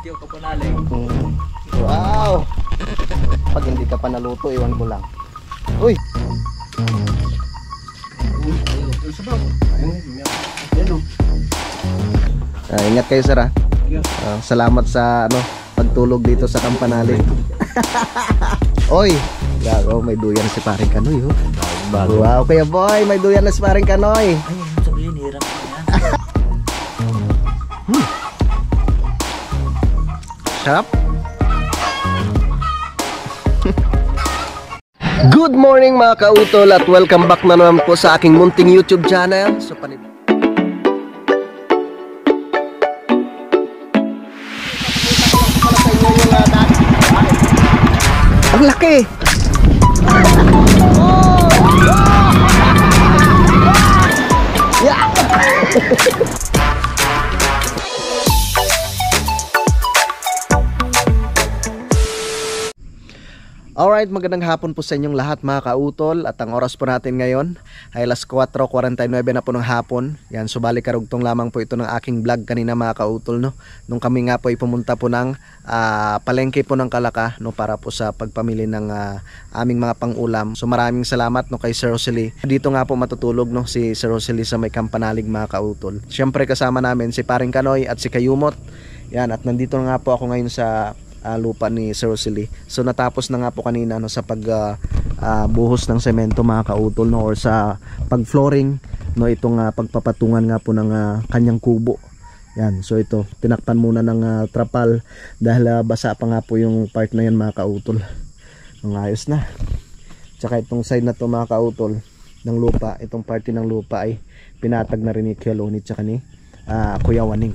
Sitio Kapanalig. Wow! Pag hindi ka pa naluto, iwan ko lang. Uy! Ingat kayo, sir, ha? Salamat sa pagtulog dito sa Kampanalig. Oy! Gago, may duyan si paring Kanoy, oh. Wow, kaya boy, may duyan na si paring Kanoy. Ay, sabihin, hirap ko yan. Sarap. Good morning mga kautol at welcome back na naman po sa aking munting YouTube channel. So, ang laki! Yeah! Alright, magandang hapon po sa inyong lahat mga kautol. At ang oras po natin ngayon ay alas 4:49 na po ng hapon. Yan, subali karugtong lamang po ito ng aking vlog kanina mga kautol, no? Nung kami nga po ay pumunta po ng palengke po ng Kalaka, no? Para po sa pagpamili ng aming mga pang-ulam. So maraming salamat, no, kay Sir Rosely. Dito nga po matutulog, no, si Sir Rosely sa may Kampanalig mga kautol. Siyempre kasama namin si paring Kanoy at si Kayumot. Yan, at nandito nga po ako ngayon sa lupa ni Sir Rosely. So natapos na nga po kanina, no, sa buhos ng semento mga kautol, no, or sa pag-flooring, no, itong pagpapatungan nga po ng kanyang kubo. Yan, so ito tinakpan muna ng trapal dahil basa pa nga po yung part na yan mga kautol. Ang ayos na. Tsaka itong side na to mga kautol ng lupa, itong party ng lupa ay pinatag na rin ni Kialoni tsaka ni Kuya Waning.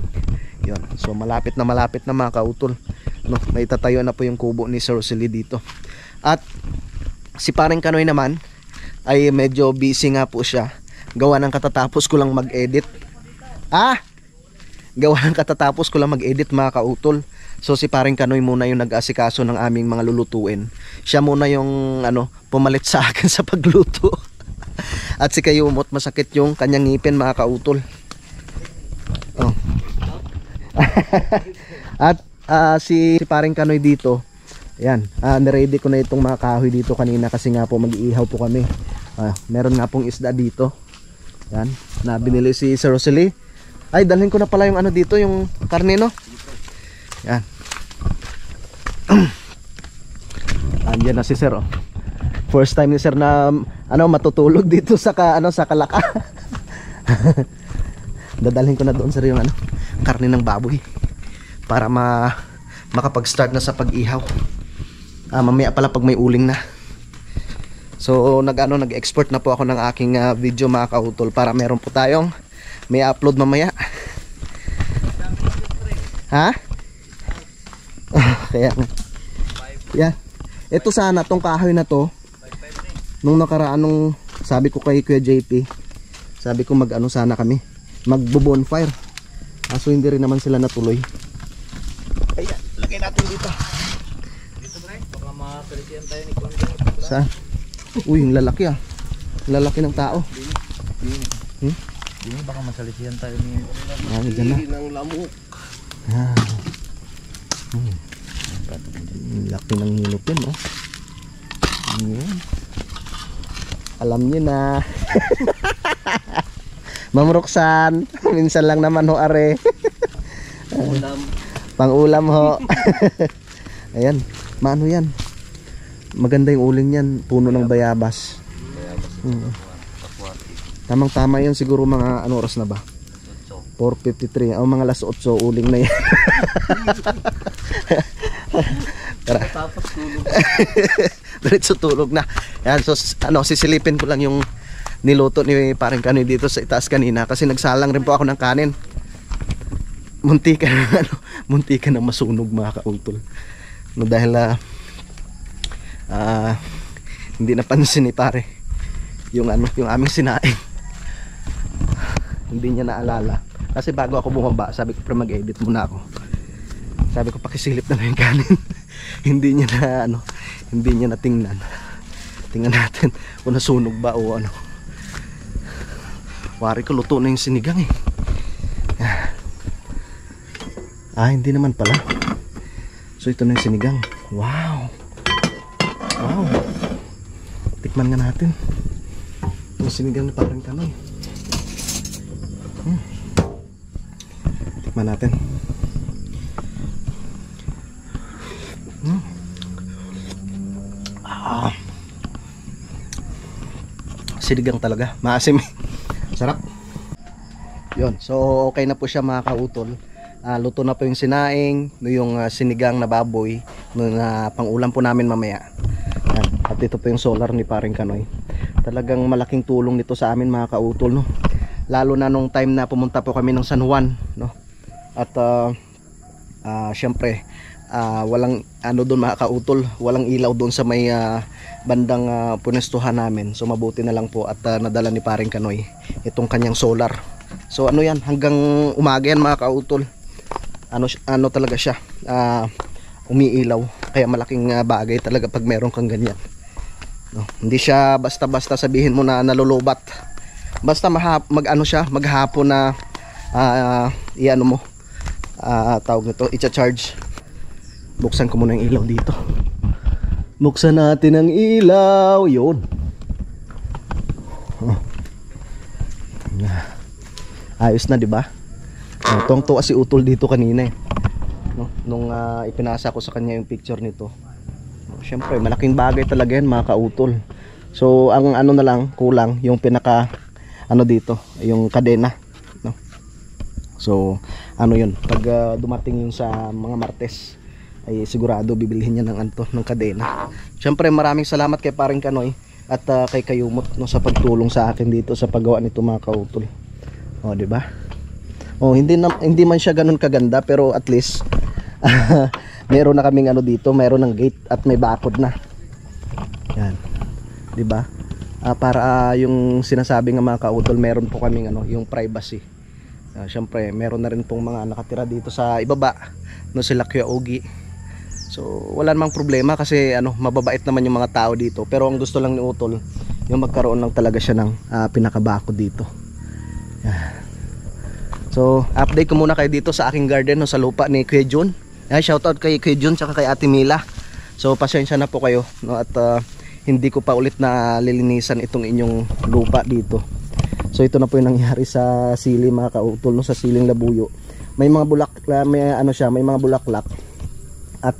Yun. So malapit na mga kautol, no, naitatayo na po yung kubo ni Sir Rosely dito. At si paring Kanoy naman ay medyo busy nga po siya. Gawa ng katatapos ko lang mag-edit. Gawa ng katatapos ko lang mag-edit mga kautol. So si paring Kanoy muna yung nag-asikaso ng aming mga lulutuin. Siya muna yung pumalit sa akin sa pagluto. At si Kayumot, masakit yung kanyang ngipin mga kautol. Oh. At si paring Kanoy dito, ayan, niready ko na itong mga kahoy dito kanina kasi nga po mag-iihaw po kami. Meron nga pong isda dito. Yan, na binili si Sir Rosely. Ay, dalhin ko na pala yung dito, yung karne, no? Yan. Andiyan na si Sir, oh. First time ni Sir na matutulog dito sa sa Kalaka. Dadalhin ko na doon, Sir, yung karne ng baboy para makapag-start na sa pag-ihaw. Mamaya pala pag may uling na. So nag-export na po ako ng aking video mga kautol para meron po tayong may upload mamaya. Ha? Kaya yeah. Ito sana tong kahoy na to. Nung nakaraan sabi ko kay Kuya JP, sabi ko sana kami magbo-bonfire. So hindi rin naman sila natuloy. Ayan, lagay natin dito. Dito pre, baka makalisiyan tayo ni Kuya. Saan? Uy, yung lalaki ah. Lalaki ng tao. Dini baka masalisiyan tayo ni. Diyan na. Ng lamok. Laki ng hilupin, oh. Alam niyo na. Ma'am Roxanne, minsan lang naman ho are. Pang-ulam ho. Ayan, maano yan? Maganda yung uling yan, puno ng bayabas. Tamang-tama yun siguro mga oras na ba? 4:53. Mga alas 8 uling na yan. Tara. Tapos tulog. Diretso tulog na. Ayan, so sisilipin ko lang yung niluto ni paring Kanoy dito sa itaas kanina kasi nagsalang rin po ako ng kanin. Munti ka na masunog mga kautol. No, dahil hindi napansin ni pare yung aming sinaing. Hindi niya naalala. Kasi bago ako bumaba, sabi ko pre mag-edit muna ako. Sabi ko pakisilip na yung kanin. Hindi niya na tingnan. Tingnan natin kung nasunog ba o ano. Wari ko luto na yung sinigang eh. Hindi naman pala. So ito na yung sinigang. Wow. Wow. Tikman nga natin. Yung sinigang na parang kanoy. Tikman natin. Sinigang talaga, maasim. Sarap. Yun, so okay na po siya mga kautol. Luto na po yung sinaing, yung sinigang na baboy na pang-ulam po namin mamaya. Yan. At ito po yung solar ni Paring Kanoy. Talagang malaking tulong nito sa amin mga kautol, no? Lalo na nung time na pumunta po kami ng San Juan, no? At syempre walang ano doon mga kautol, walang ilaw doon sa may bandang punestuhan namin. So mabuti na lang po at nadala ni Paring Kanoy itong kanyang solar. So ano yan, hanggang umaga yan mga kautol. Ano talaga siya, umiilaw. Kaya malaking bagay talaga pag meron kang ganyan, no? Hindi siya basta-basta sabihin mo na nalulubat. Basta mag-ano siya, maghapon na iano mo, tawag nito, i-charge. Buksan ko muna yung ilaw dito. Buksan natin ang ilaw. Yun. Ayos na, di ba? Tuwang-tuwa si Utol dito kanina, no? Nung ipinasa ko sa kanya yung picture nito. Siyempre, malaking bagay talaga yan mga kautol. So, ang ano na lang, kulang yung pinaka ano dito, yung kadena, no? So, ano yun, pag dumating yun sa mga Martes, ay sigurado bibilhin niya ng kadena. Siyempre maraming salamat kay Paring Kanoy at kay Kayumot, no, sa pagtulong sa akin dito sa paggawa nito mga kautol. O, di ba? O, hindi man siya ganun kaganda, pero at least meron na kaming ano dito, meron ng gate at may bakod na. Yan. Di ba? Para yung sinasabi ng mga kautol, meron po kaming ano, yung privacy. Siyempre, meron na rin pong mga nakatira dito sa ibaba, no, sila Kuya Ogi. So wala namang problema kasi ano, mababait naman yung mga tao dito. Pero ang gusto lang ni Utol, yung magkaroon lang talaga siya ng pinakabako dito. So update ko muna kayo dito sa aking garden, no, sa lupa ni Kuya Jun. Shoutout kay Kuya Jun tsaka kay Ate Mila. So pasensya na po kayo, no, at hindi ko pa ulit na lilinisan itong inyong lupa dito. So ito na po yung nangyari sa sili mga kautol, no, sa siling labuyo. May mga may ano siya, may mga bulaklak at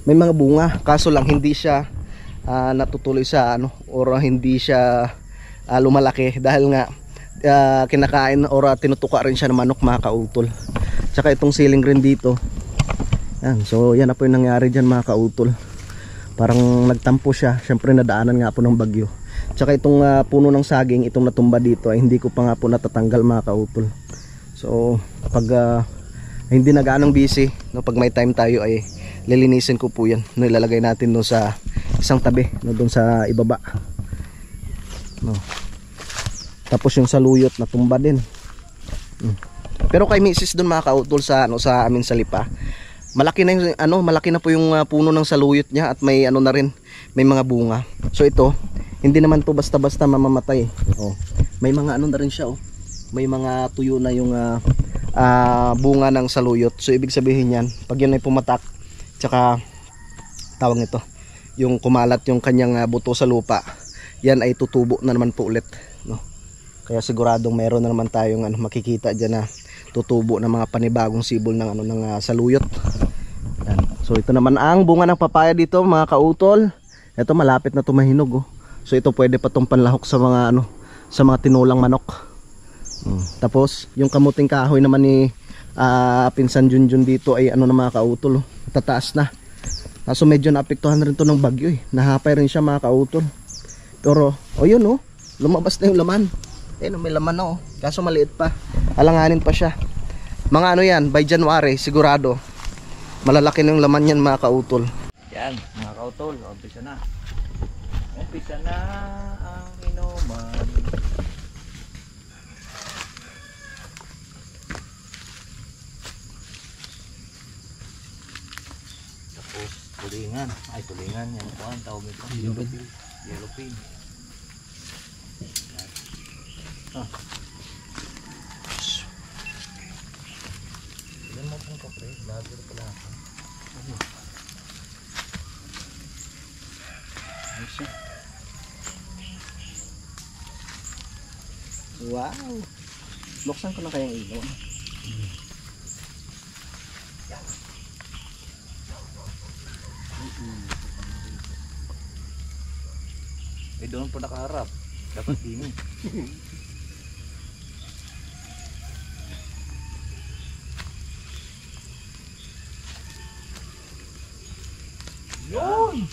may mga bunga, kaso lang hindi siya natutuloy sa ano, or hindi siya lumalaki dahil nga kinakain or tinutuka rin siya ng manok mga kautol. Tsaka itong siling rin dito. Yan, so yan na po yung nangyari dyan mga kautol. Parang nagtampo siya, syempre nadaanan nga po ng bagyo. Tsaka itong puno ng saging, itong natumba dito ay hindi ko pa nga po natatanggal mga kautol. So pag hindi na gaanong busy, no, pag may time tayo ay lilinisin ko po yan. Nilalagay natin doon sa isang tabi, no, doon sa ibaba, no. Tapos yung saluyot natumba din. Pero kay Mrs. doon mga kautol sa ano, sa amin sa lipa, malaki na yung ano, malaki na po yung puno ng saluyot niya at may ano na rin, may mga bunga. So ito, hindi naman to basta-basta mamamatay. Oh, may mga ano na rin siya, oh. May mga tuyo na yung bunga ng saluyot. So ibig sabihin yan, pag yan ay pumatak, tsaka tawag nito, yung kumalat yung kanyang buto sa lupa, yan ay tutubo na naman po ulit, no? Kaya siguradong meron na naman tayong ano, makikita dyan na tutubo ng mga panibagong sibol ng ano, ng saluyot. Yan. So ito naman ang bunga ng papaya dito mga kautol. Ito malapit na tumahinog, oh. So ito pwede pa tong panlahok sa mga ano, sa mga tinulang manok. Tapos yung kamuting kahoy naman ni Pinsan Junjun dito ay ano na mga kautol, oh, tataas na. Kaso medyo naapektuhan rin to ng bagyo, eh. Nahapay rin siya mga kautol. Pero oh yun, oh, lumabas na yung laman. May laman na, oh. Kaso maliit pa, alanganin pa siya. Mga ano yan, by January sigurado malalaki na yung laman yan mga kautol. Yan mga kautol, umpisa na. Umpisa na ang inuman. Tapos tulingan. Ay, tulingan yan po ang tawag ito. Yellow pin. Ilan mo pong kapre? Lahat pala ako. siya. Wow. Buksan ko na kayang ilaw. Eh doon po nakaharap. Dapat din. Yun!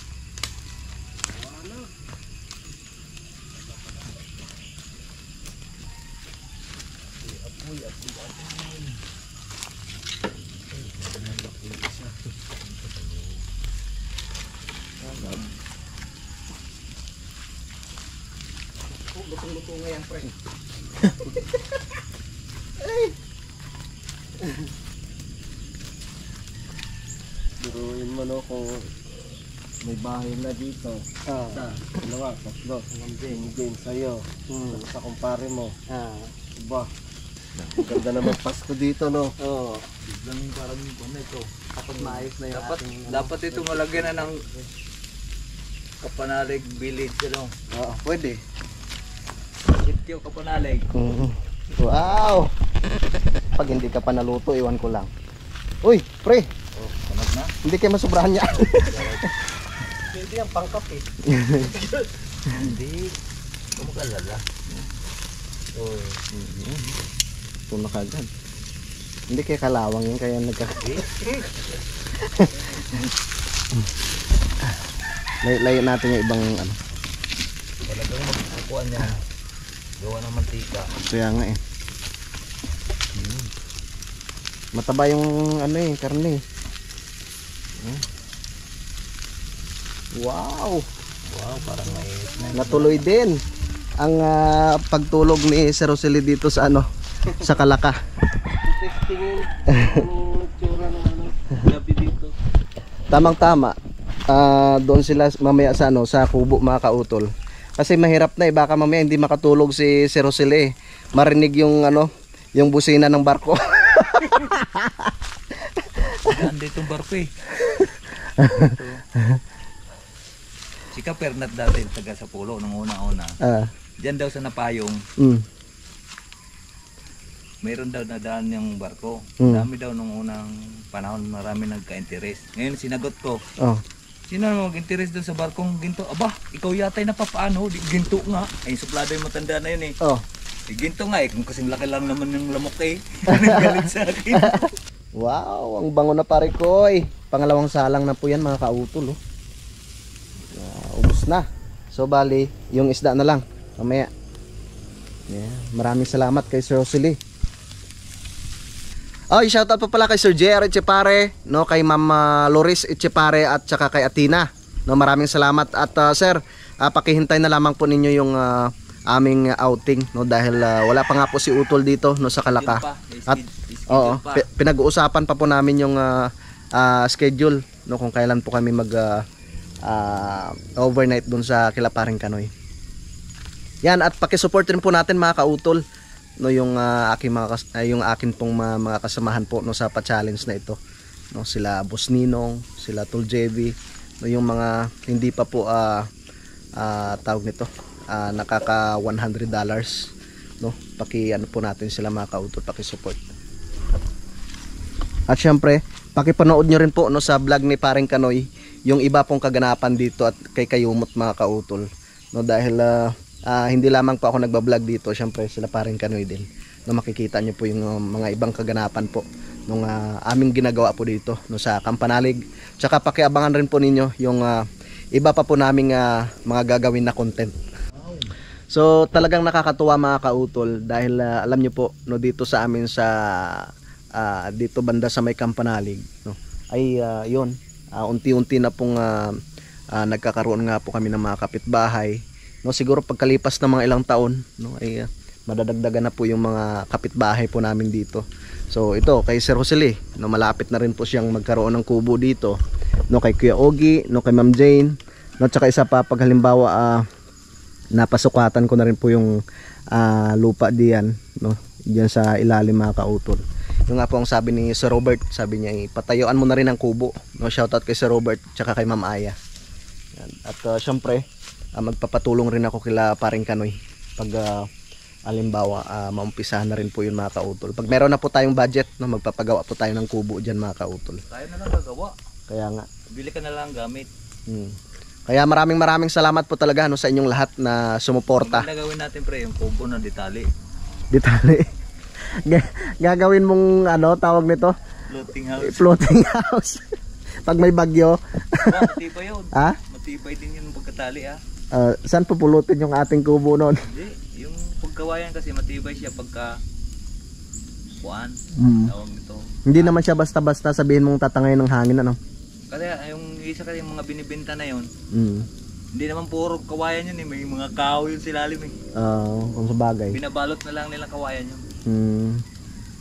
Lutong-luto ngayon, pre. Duruin mo no kung may bahay na dito. Isa, dalawa, tatlo. Hindi sa'yo. Sa kumpare mo. Diba? Ang ganda naman Pasko dito no. Oo. Biglang parang ano ito. Kapag maayos na yung Dapat, ating... dapat ito malagyan na ng Kapanalig Village, ano? Oo, pwede. Sityo Kapanalig. Wow! Pag hindi ka pa naluto, iwan ko lang. Uy, pre! Oh, panag na. Hindi kayo masobrahan niya. Hindi ang pangkap eh. Hindi. Kumakalala. Oh. Ito na kagad. Hindi kayo kalawang yun, kaya Layo natin yung ibang ano. Talagang magkukuha niya. Gawa ng mantika. Kaya nga eh. Mataba yung ano eh, karne. Wow! Wow, parang may... Natuloy din ang pagtulog ni Sir Rosely dito sa ano, sa Kalaka. Testingin ang tsura ng ano. Gabi dito. Tamang-tama. Doon sila mamaya sa ano, sa kubo mga kautol. Kasi mahirap na eh, baka mamaya hindi makatulog si Sir Rosely. Marinig yung ano, yung busina ng barko. Ganda itong barko eh. Si Kapernat dati, taga sa pulo, nung una-una. Diyan daw sa Napayong, mayroon daw nadaan yung barko. Dami daw nung unang panahon, marami nagka-interest. Ngayon sinagot ko, sino na mag-interest doon sa barkong ginto? Aba, ikaw yata'y napapaano, di ginto nga. Ay, suplado yung matanda na yun eh. Ginto nga eh, kung kasing laki lang naman yung lamok eh. Galit sa akin. Wow, ang bango na pare ko eh. Pangalawang salang na po yan mga kautol. Ubus na. So bali, yung isda na lang. Mamaya. Maraming salamat kay Sir Rosely. Shoutout pa pala kay Sir JR Echepare, no, kay Ma'am Loris Echepare at saka kay Atina. No, maraming salamat at sir, pakihintay na lamang po ninyo yung aming outing, no, dahil wala pa nga po si Utol dito, no, sa Kalaka. At pinag-uusapan pa po namin yung schedule, no, kung kailan po kami mag overnight dun sa Kilaparing Kanoy. Yan, at paki-support rin po natin mga kautol, no, yung yung akin pong mga kasamahan po, no, sa pa-challenge na ito, no, sila Boss Ninong, sila Tol JV, no, yung mga hindi pa po tawag nito, nakaka $100, no, ano po natin sila mga kautol, paki-support. At syempre, paki-panood nyo rin po, no, sa vlog ni Paring Kanoy yung iba pong kaganapan dito at kay Kayumot mga kautol, no, dahil hindi lamang po ako nagba-vlog dito, syempre sila Paring Kanoy din, no, makikita nyo po yung mga ibang kaganapan po nung aming ginagawa po dito, no, sa Kampanalig. Tsaka pakiabangan rin po ninyo yung iba pa po naming mga gagawin na content. So talagang nakakatuwa mga kautol dahil alam nyo po, no, dito sa amin sa dito banda sa may Kampanalig, no, ay yun, unti-unti na pong nagkakaroon nga po kami ng mga kapitbahay, no, siguro pagkalipas ng mga ilang taon, no, ay madadagdagan na po yung mga kapitbahay po namin dito. So ito kay Sir Rosely, no, malapit na rin po siyang magkaroon ng kubo dito, no, kay Kuya Ogie, no, kay Ma'am Jane, no, tsaka isa pa, pag halimbawa napasukatan ko na rin po yung lupa diyan, no, diyan sa ilalim mga kautol. Yung nga po ang sabi ni Sir Robert, sabi niya patayuan mo na rin ang kubo, no, shoutout kay Sir Robert tsaka kay Ma'am Aya. Yan. At syempre magpapatulong rin ako kila paring Kanoy pag alimbawa maumpisahan na rin po yun mga kautol. Pag meron na po tayong budget, no, magpapagawa po tayo ng kubo dyan mga kautol. Tayo na lang gagawa. Kaya nga. Bili ka na lang gamit. Kaya maraming salamat po talaga, no, sa inyong lahat na sumuporta. Ang gagawin natin pre, yung kubo na detali. Detali. Gagawin mong ano, tawag nito? Floating house. Floating house. Pag may bagyo. Matibay yun. Ha? Matibay din yun pagkatali Saan pupulutin yung ating kubo noon? Hindi, yung pagkawayan kasi matibay siya pagka kuan. Tawag nito. Hindi naman siya basta-basta sabihin mong tatangay ng hangin, ano? Kasi yung isa kasi yung mga binibenta na yun, Mm. hindi naman puro kawayan yun may mga kahoy yun silalim Kung sabagay. Binabalot na lang nilang kawayan yun.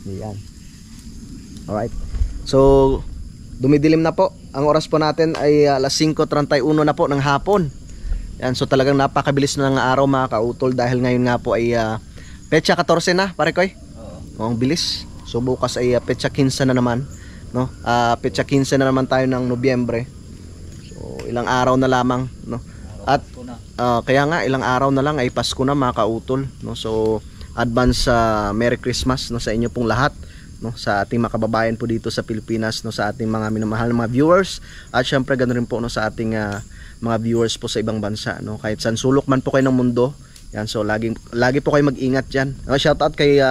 Yan. Alright. So, dumidilim na po. Ang oras po natin ay alas 5:31 na po ng hapon. Yan, so talagang napakabilis na ng araw mga kautol dahil ngayon nga po ay petsa 14 na, pare koy. Oo. Ang bilis. So bukas ay petsa 15 na naman, no? Petsa 15 na naman tayo ng Nobyembre. So ilang araw na lamang, no? At kaya nga ilang araw na lang ay Pasko na mga kautol, no? So advance Merry Christmas, no, sa inyo pong lahat, no, sa ating mga kababayan po dito sa Pilipinas, no, sa ating mga minamahal na mga viewers, at syempre ganoon rin po, no, sa ating mga viewers po sa ibang bansa, no, kahit saan sulok man po kayo ng mundo. Yan, so lagi po kayo mag-ingat diyan. Shout out kay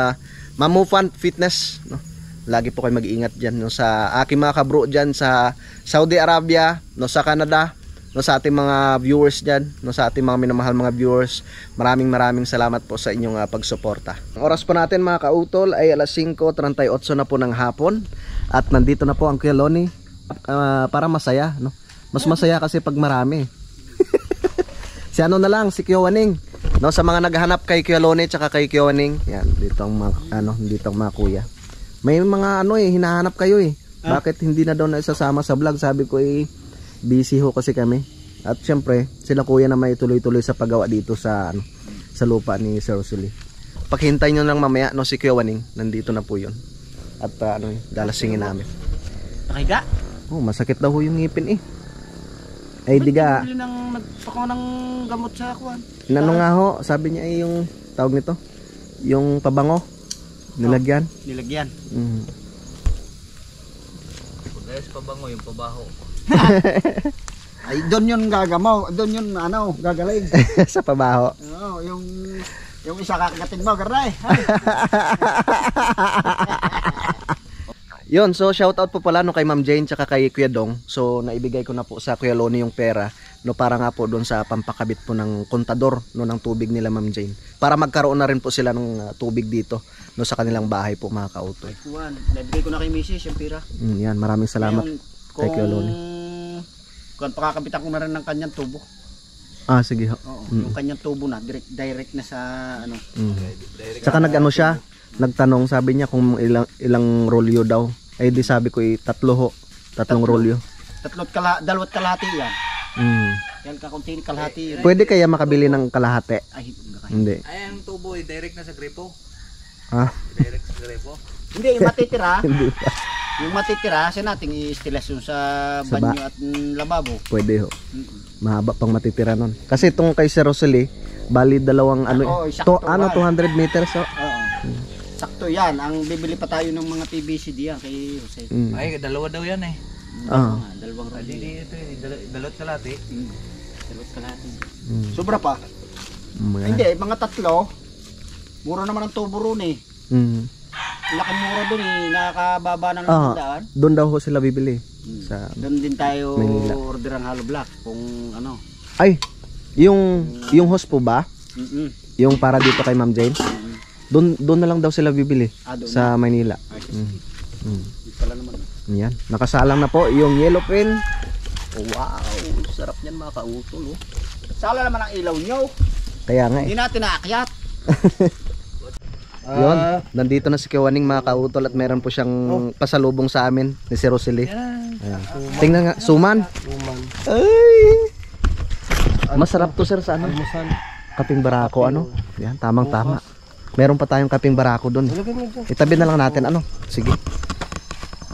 Ma'am Mufan Fitness, no. Lagi po kayo mag-ingat diyan, no, sa aking mga kabro diyan sa Saudi Arabia, no, sa Canada, no, sa ating mga viewers diyan, no, sa ating mga minamahal mga viewers. Maraming salamat po sa inyong pagsuporta. Ang oras po natin mga kautol ay alas 5:38 na po ng hapon at nandito na po ang Kuya Loni para masaya, no. Mas masaya kasi pag marami. Si ano na lang, si Kuya Waning, no, sa mga naghahanap kay Kuya Loni tsaka kay Kuya Waning. Yan, dito ang mga dito ang mga kuya. May mga hinahanap kayo Bakit hindi na daw na isasama sa vlog? Sabi ko busy ho kasi kami. At syempre, sila kuya na may tuloy-tuloy sa paggawa dito sa sa lupa ni Sir Rosely. Paghintay nyo lang mamaya, no, si Kuya Waning, nandito na po 'yon. At dalasingin namin. Nakiga? Oh, masakit daw ho yung ngipin Ay diga. Nagpakaw ng gamot sa kuwan. Inano nga ho, sabi niya yung tawag nito, yung pabango. Nilagyan. Nilagyan. Guys, pabango yung pabaho. Ay, doon yun gagamaw. Doon yun, gagaling. Sa pabaho. Oo, yung isa kakagatin mo, garay. Yun, so shoutout po pala kay Ma'am Jane tsaka kay Kuya Dong. So naibigay ko na po sa Kuya Loni yung pera, no, para nga po doon sa pampakabit po ng kontador, no, ng tubig nila Ma'am Jane. Para magkaroon na rin po sila ng tubig dito, no, sa kanilang bahay po mga kautol. Kuwan, naibigay ko na kay Mrs. yung pera. Yan, maraming salamat kay Kuya Loni. Kung pakakabitan ko na rin ng kanyang tubo. Sige ho. Oo, yung kanyang tubo na direct na sa Tsaka nag-ano siya, nagtanong, sabi niya kung ilang rolyo daw. Ay di sabi ko 3 ho. 3 rolyo. Dalawat kalahati yan. Yan kakunti kalahati. Pwede kaya makabili ng kalahati? Ay, hindi. Ay, ang tubo direct na sa gripo. Direct sa gripo. Hindi, yung matitira. Hindi pa. Yung matitira, sa nating i-stilasyon sa banyo at lababo. Pwede ho. Mahaba pang matitira nun. Kasi itong kay Sir Rosely, bali dalawang 200 meters. Oo. Sakto yan. Ang bibili pa tayo ng mga PVC diyan kay Jose. Ay, dalawa daw yan Dalawang rolyo. Dalawat kalahati. Dalawat kalahati. Sobra pa? Hindi, mga 3. Mura naman ang tubo ron Laking mura dun nakakababa ng daan. Doon daw ho sila bibili. Doon din tayo Manila. order ang hollow block kung Ay, yung hose po ba? Yung para dito kay Ma'am Jane? Doon na lang daw sila bibili sa Manila. Pala naman. Yan, nakasalang na po yung yellow pin. Wow, sarap niyan mga kautol. Sala naman ang ilaw nyo. Kaya nga Hindi natin naakyat. Yun, nandito na si Kuya Waning mga kautol at meron po siyang pasalubong sa amin ni si Rosely. Tingnan nga, suman. Ay! Masarap to sir sa kaping barako Yan, tamang tama. Meron pa tayong kaping barako doon. Itabi na lang natin Sige.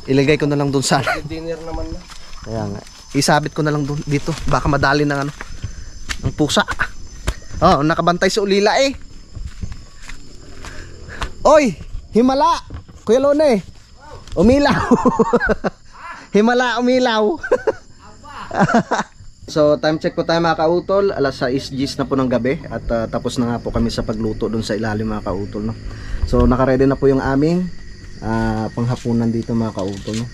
Ilagay ko na lang doon sa Dinner naman na. Kaya nga. Isabit ko na lang doon dito. Baka madali ng Ang pusa. Oh, nakabantay sa ulila eh. Oy, himala. Kuya Lone. Umilaw. Himala, umilaw. So time check po tayo mga kautol. Alas 6:10 na po ng gabi. At tapos na nga po kami sa pagluto dun sa ilalim mga kautol, no? So nakaredy na po yung aming panghapunan dito mga kautol, no?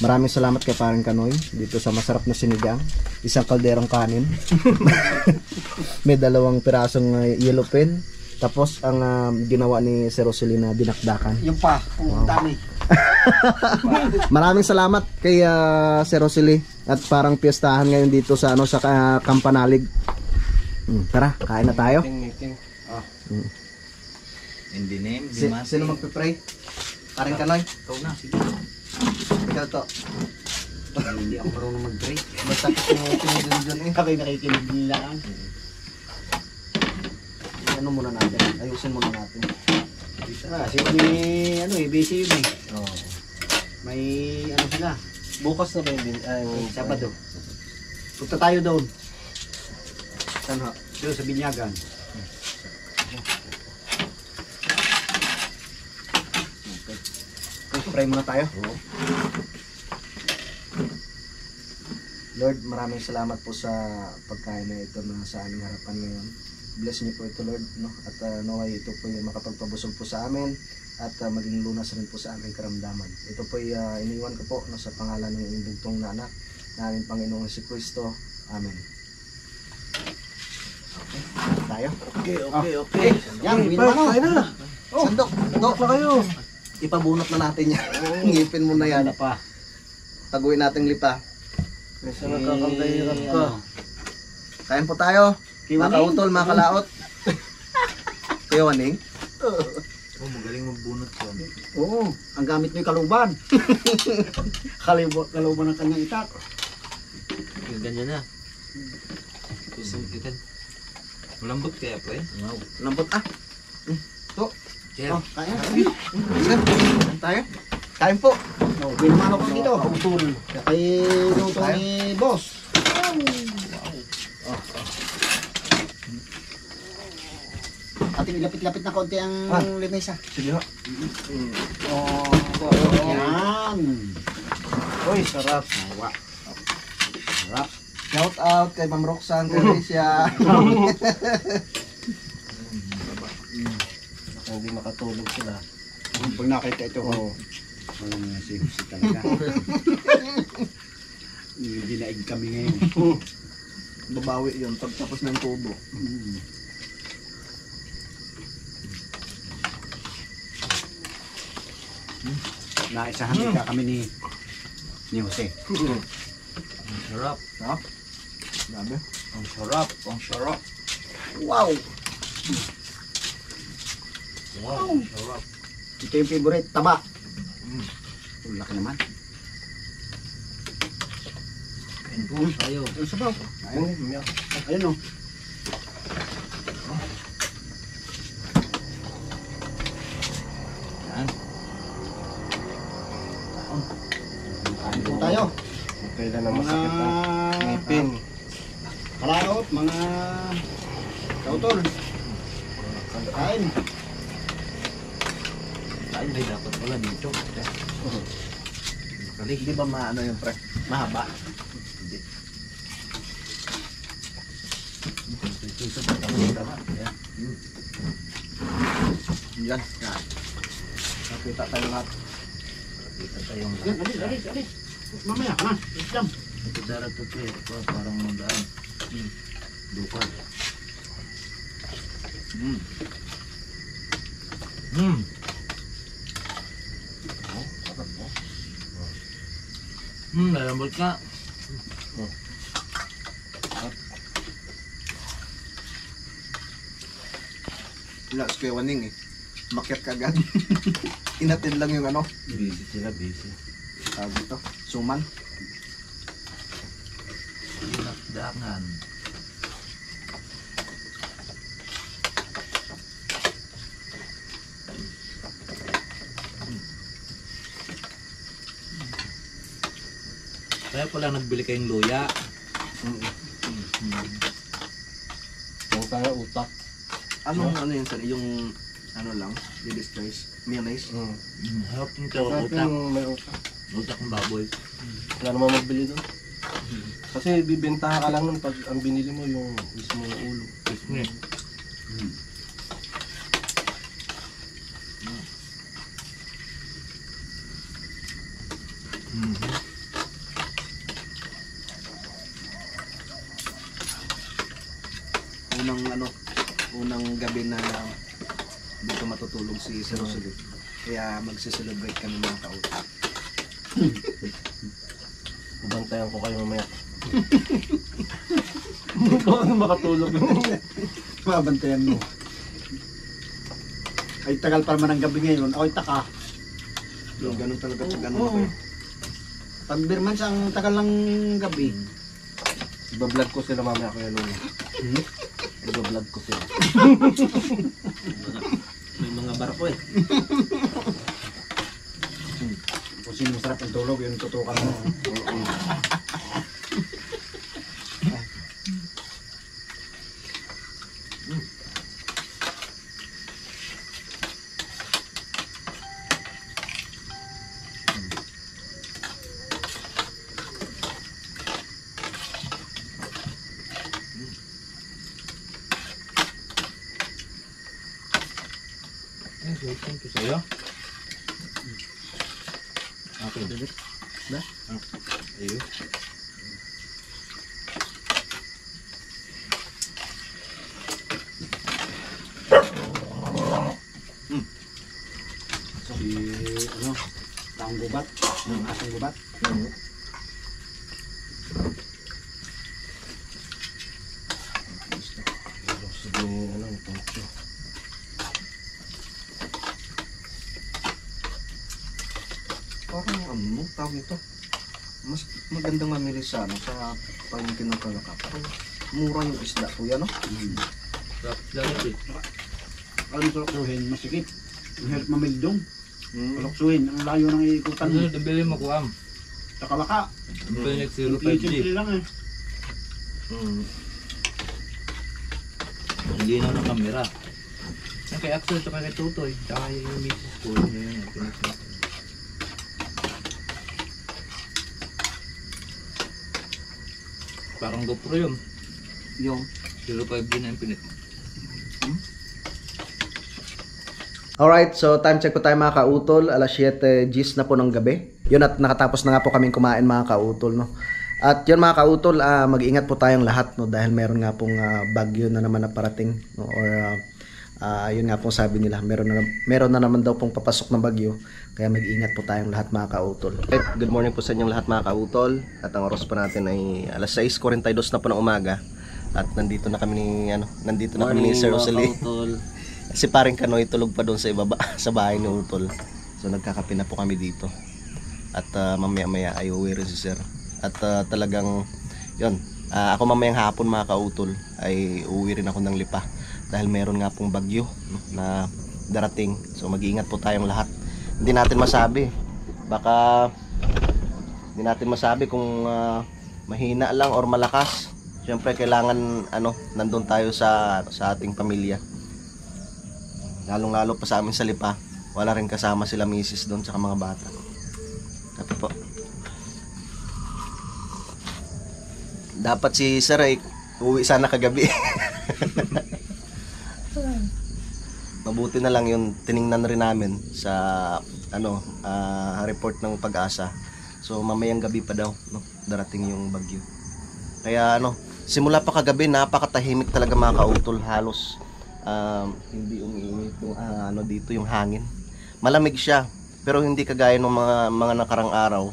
Maraming salamat kay Parang Kanoy dito sa masarap na sinigang. Isang kalderong kanin. May 2 pirasong yellow pen. Tapos ang ginawa ni Sir Roselina dinakdakan. Yung pa, dami. Maraming salamat kay Sir Rosely at parang piyestahan ngayon dito sa sa Kampanalig. Tara, kain na tayo. In the name, Sino magpe-pray? Parang Kanoy. Ikaw na, sige. Ikaw to. Hindi ako marunong mag-pray. Basta pinigil dyan eh. Ako'y nakikinig nila lang. Ano muna natin? Ayusin muna natin. Kasi may busy yun eh. Oh. May sila. Bukas na ba yun? Sabado. Punta tayo doon. Saan ho? Doon sa Binyagan. Okay. Pray muna tayo. Lord, maraming salamat po sa pagkain na ito na sa aming harapan ngayon. Bless niyo po ito, Lord, no? At naway ito po yung makapagpabusog po sa amin at maging lunas rin po sa aming karamdaman. Ito po iniwan ko po no, sa pangalan ng inyong bugtong na anak na aming Panginoong si Kristo. Amen. Okay, tayo. Okay. Yan, kain na. Sandok, sandok na kayo. Ipabunot na natin yan. Ngipin mo na yan. Taguin natin lipa. Kasi nakakagayirap ka. Kain po tayo. Mga kautol, mga kalaot. Kuya Waning. Oh, magaling magbunot yun. Oo, ang gamit mo yung kaluban. Kaluban ng kanyang itak. Ganyan na. Susuntikan. Malambot kaya po eh. Wow. Lambot ah. To. Chef. Oh, kaya. Sir, kain tayo. Kain po. Oh, binumano ko dito. Utol. Kaya luto ni boss. Ating ilapit-lapit na konti ang linesa. Sige ho. Yan. Uy, sarap. Sarap. Shout out kay Ma'am Roxanne, kay Alicia. Hindi makatulog sila. Pag nakita ito ko, walang nasihusi talaga. Dinaig kami ngayon. Babawi yun pagtapos ng tubo. Naisahan ka kami ni Jose. Ang sarap. Ha? Grabe. Ang sarap. Ang sarap. Wow. Wow. Ang sarap. Ito yung favorite, taba. Ang laki naman. Kain po tayo. Ang sabaw. Ayun o. Yan. Kain po tayo. Kailan na masakit ang ngipin. Kalaot, mga kautol. Kain. Kain ay dapat wala dito. Balik. Hindi ba maano yung pre? Mahaba. Hindi. Yan. Yan. Nakita tayo lahat. Kita tayong Yan, alis. Mamaya ka na. Islam. ito darat to eh. Parang magdaan. Dukal. Lalambot ka. Wala, Kuya Waning eh. Makyat ka agad. Inatid lang yung ano. Busy sila, busy. Tawag ito. Suman. Dinakdakan. Kaya pala nagbili kayong luya. Ang tanga utak. Ano yun sir? Yung ano lang, ladies choice, mayonnaise. Harap yung Sarap utak. yung may utak. Utak ng baboy. Wala naman magbili doon. Kasi bibentahan ka lang nun pag ang binili mo yung mismo ulo. Crispy. Unang gabi na dito matutulog si Sir Rosalie. Kaya magse-celebrate kami mga kautak. Bantayan ko kayo mamaya. Ano makatulog yun? Mabantayan mo. Ay tagal pa naman ang gabi ngayon. Ako'y taka. Yung ganun talaga pag ano Oo. ko eh. Pag birmans ang tagal ng gabi. Iba-vlog ko sila mamaya Kuya Lolo. Iba-vlog ko sila. May mga barko eh. Kung sino masarap ang tulog, yun tutukan mo. Thank you sa'yo. Okay. Na? Ayun. Si ano, taong gubat, ng asong gubat. Sige, ano, ito. Parang ano, tawag ito. Mas magandang mamili sa ano, sa pangingkin ng kalaka. Parang mura yung isda, kuya, no? Dapat eh. Ang kaloksuhin, masikip. Ang hirap mamildong. Kaloksuhin, ang layo ng ikutan mo. Ano nabili mo ko am? Sa kalaka. Nabili nag 05G. Simple lang eh. Hindi na ng camera. Yan kay Axel at kay Tutoy. Tsaka yung misis ko. Yun yung pinag-vlog. Parang GoPro yun. Yung 05G na yung pinit. Alright, so time check po tayo mga kautol. Alas 7 G's na po ng gabi. Yun, at nakatapos na nga po kaming kumain mga kautol, no? At yun mga kautol, mag-ingat po tayong lahat, no? Dahil meron nga pong bagyo na naman na parating, no? Or yun nga pong sabi nila, meron na naman daw pong papasok na bagyo. Kaya mag-ingat po tayong lahat mga kautol. Good morning po sa inyong lahat mga kautol. At ang oras pa natin ay alas 6:42 na po ng umaga. At nandito na kami ni Sir Rosalie. Si paring Kanoy tulog pa doon sa ibaba sa bahay ni Utol. So nagkakape na po kami dito. At mamaya-maya ay uwi rin si Sir. At talagang yun, ako mamayang hapon mga kautol ay uwi rin ako ng Lipa. Dahil meron nga pong bagyo, no, na darating. So mag-iingat po tayong lahat. Hindi natin masabi. Baka hindi natin masabi kung mahina lang or malakas. Siyempre kailangan nandun tayo sa ating pamilya. Lalong-lalo pa sa amin sa Lipa. Wala rin kasama sila misis doon sa mga bata. Kape po. Dapat si Sir ay uwi sana kagabi. Mabuti na lang yung tiningnan rin namin sa report ng Pag-asa. So mamayang gabi pa daw, no, darating yung bagyo. Kaya simula pa kagabi napakatahimik talaga mga kautol, halos hindi umiinit yung dito yung hangin. Malamig siya, pero hindi kagaya ng mga nakarang araw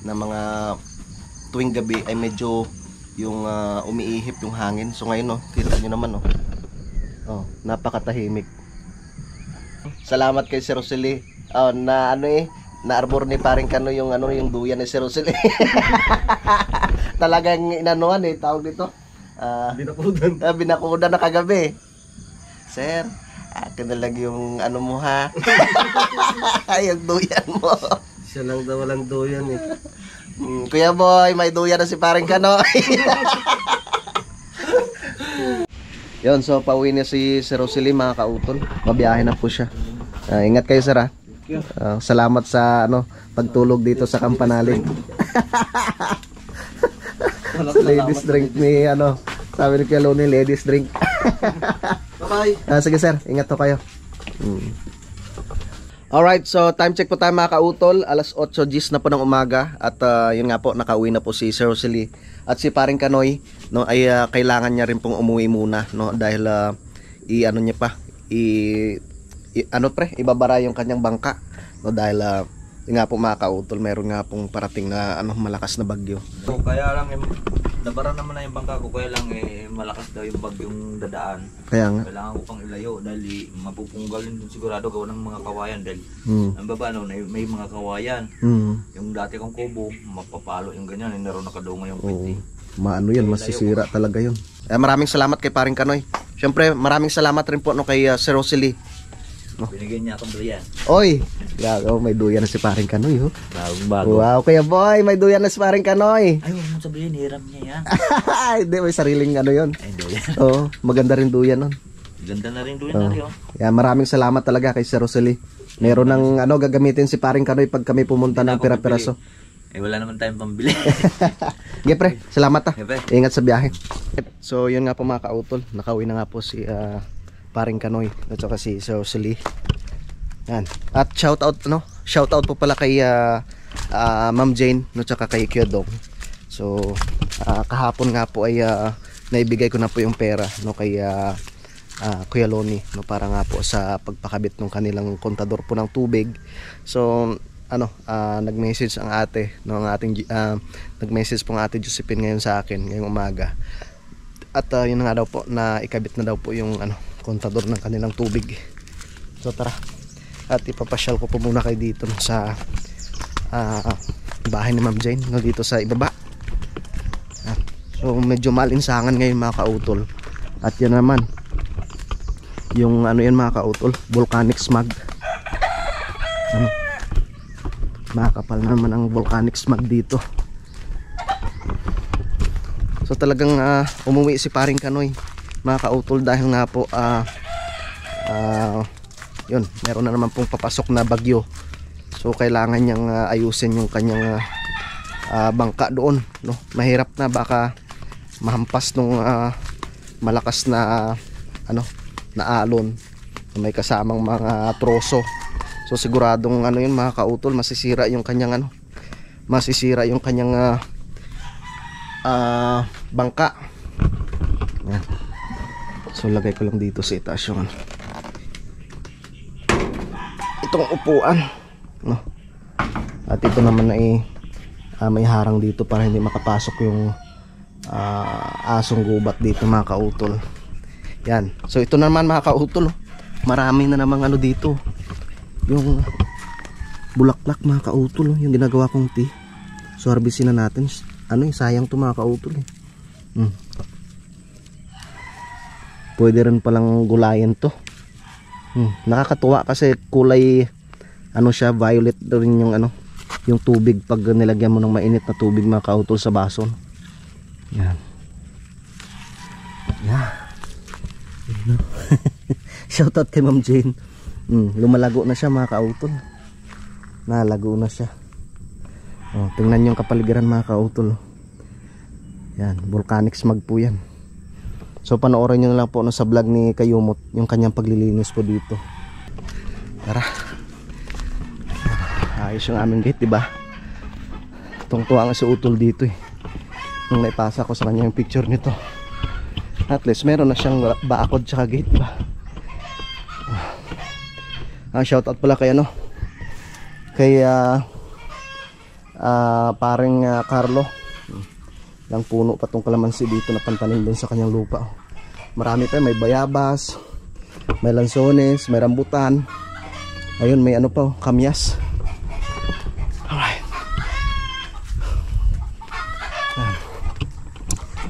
na mga tuwing gabi ay medyo yung umiihip yung hangin. So ngayon kita niyo naman napakatahimik. Salamat kay Sir Rosalie. Na-arbor ni paring Kanoy yung duyan ni Sir Rosalie. Talagang inanuhan tawag dito. Binakudan na kagabi. Sir, akin na lang yung mo ha. Yung duyan mo. Siya lang daw walang duyan eh. Kuya boy, may duyan na si paring Kanoy. Yun, so pauwi na si Sir Rosely mga kautol. Mabiyahe na po siya. Ingat kayo sir ha. Salamat sa pagtulog dito sa Campanale. Ladies drink ni sabi ni Kuya Loni, ladies drink. Bye. Sige sir, ingat po kayo. Alright, so time check po tayo mga kautol. Alas 8:10 na po ng umaga. At yun nga po, nakauwi na po si Sir Rosely. At si paring Kanoy, ay kailangan niya rin pong umuwi muna, dahil ibabara yung kanyang bangka, dahil yun nga po mga kautol, meron nga pong parating na malakas na bagyo. So, kaya lang nabara naman na yung bangka ko, kaya lang malakas daw yung bagyong dadaan. Kaya nga. Kailangan ko pang ilayo dahil mapupunggalin dun sigurado gawa ng mga kawayan dahil ang baba may mga kawayan. Yung dati kong kubo, mapapalo yung ganyan, naroon nakadungo yung pwede. Maano yan, masisira talaga yun. Maraming salamat kay paring Kanoy. Siyempre, maraming salamat rin po kay Sir Rosely. Binigyan niya akong duyan. Oy, may duyan na si paring Kanoy. Bago. Wow, Kuya Boy, may duyan na si paring Kanoy. Ay, huwag mo sabihin, hiram niya yan. Hindi, may sariling yun. Ay, duyan. Oo, maganda rin duyan nun. Ganda na rin duyan na rin. Maraming salamat talaga kay Sir Rosely. Meron ng gagamitin si paring Kanoy pag kami pumunta ng pira-piraso. Wala naman tayong pambili. Okay pre, salamat Okay, pre. Ingat sa biyahe. So yun nga po mga kautol, nakauwi na nga po si paring Kanoy at saka si Sir Rosely. Yan. At shout out po pala kay Ma'am Jane at saka kay Kuya Dong. So kahapon nga po ay naibigay ko na po yung pera kay Kuya Loni para nga po sa pagpakabit ng kanilang kontador po ng tubig. So nag-message ang ate nag-message po ang ate Josephine ngayon sa akin ngayong umaga. At yun nga daw po na ikabit na daw po yung kontador ng kanilang tubig. So tara. At ipapasyal ko po muna kayo dito sa bahay ni Ma'am Jane dito sa ibaba. So medyo malinsangan ngayon mga kautol. At yan naman yung yan mga kautol, volcanic smog. Makakapal naman ang volcanic smog dito. So talagang umuwi si paring Kanoy mga kautol dahil nga po yun, meron na naman pong papasok na bagyo. So kailangan niyang ayusin yung kanyang bangka doon, mahirap na baka mahampas nung malakas na na alon may kasamang mga troso. So siguradong yun mga kautol, masisira yung kanyang bangka. Yan. So lagay ko lang dito sa itaas yung itong upuan, At ito naman ay may harang dito para hindi makapasok yung asong gubat dito mga kautol. Yan. So ito naman mga kautol, marami na namang dito. Yung bulaklak mga kautol, yung ginagawa kong tea. So harbisin na natin. Sayang to mga kautol Pwede rin palang gulayan to. Nakakatuwa kasi kulay siya, violet rin yung tubig pag nilagyan mo ng mainit na tubig mga kautol sa baso. Yan. Shoutout kay Ma'am Jane. Lumalago na siya mga kautol. Nalago na siya. Tingnan yung kapaligiran mga kautol. Yan, volcanic smog po yan. So panoorin nyo na lang po sa vlog ni Kayumot yung kanyang paglilinis po dito. Tara. Ayos yung aming gate, diba? Tungtuwa nga si Utol dito nung naipasa ko sa kanya yung picture nito. At least meron na siyang bakod tsaka gate ba. Shoutout pala kay kay paring Carlo. Lang puno pa tong kalamansi dito na pantanim din sa kanyang lupa. Marami pa, may bayabas, may lansones, may rambutan. Ayun, may kamyas. Alright.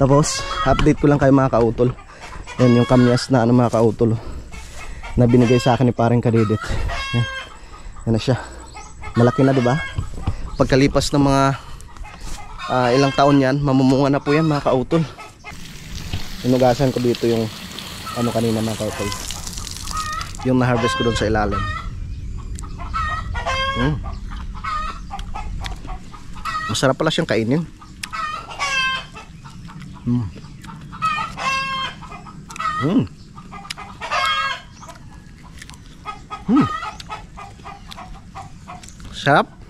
Tapos update ko lang kayo mga kautol. Yan yung kamyas na mga kautol na binigay sa akin ni paring Kadidit. Yan na siya. Malaki na, diba? Pagkalipas ng mga ilang taon yan, mamumunga na po yan mga kautol. Inugasan ko dito yung ano kanina mga kautol. Yung na-harvest ko doon sa ilalim. Masarap pala siyang kainin. Sarap.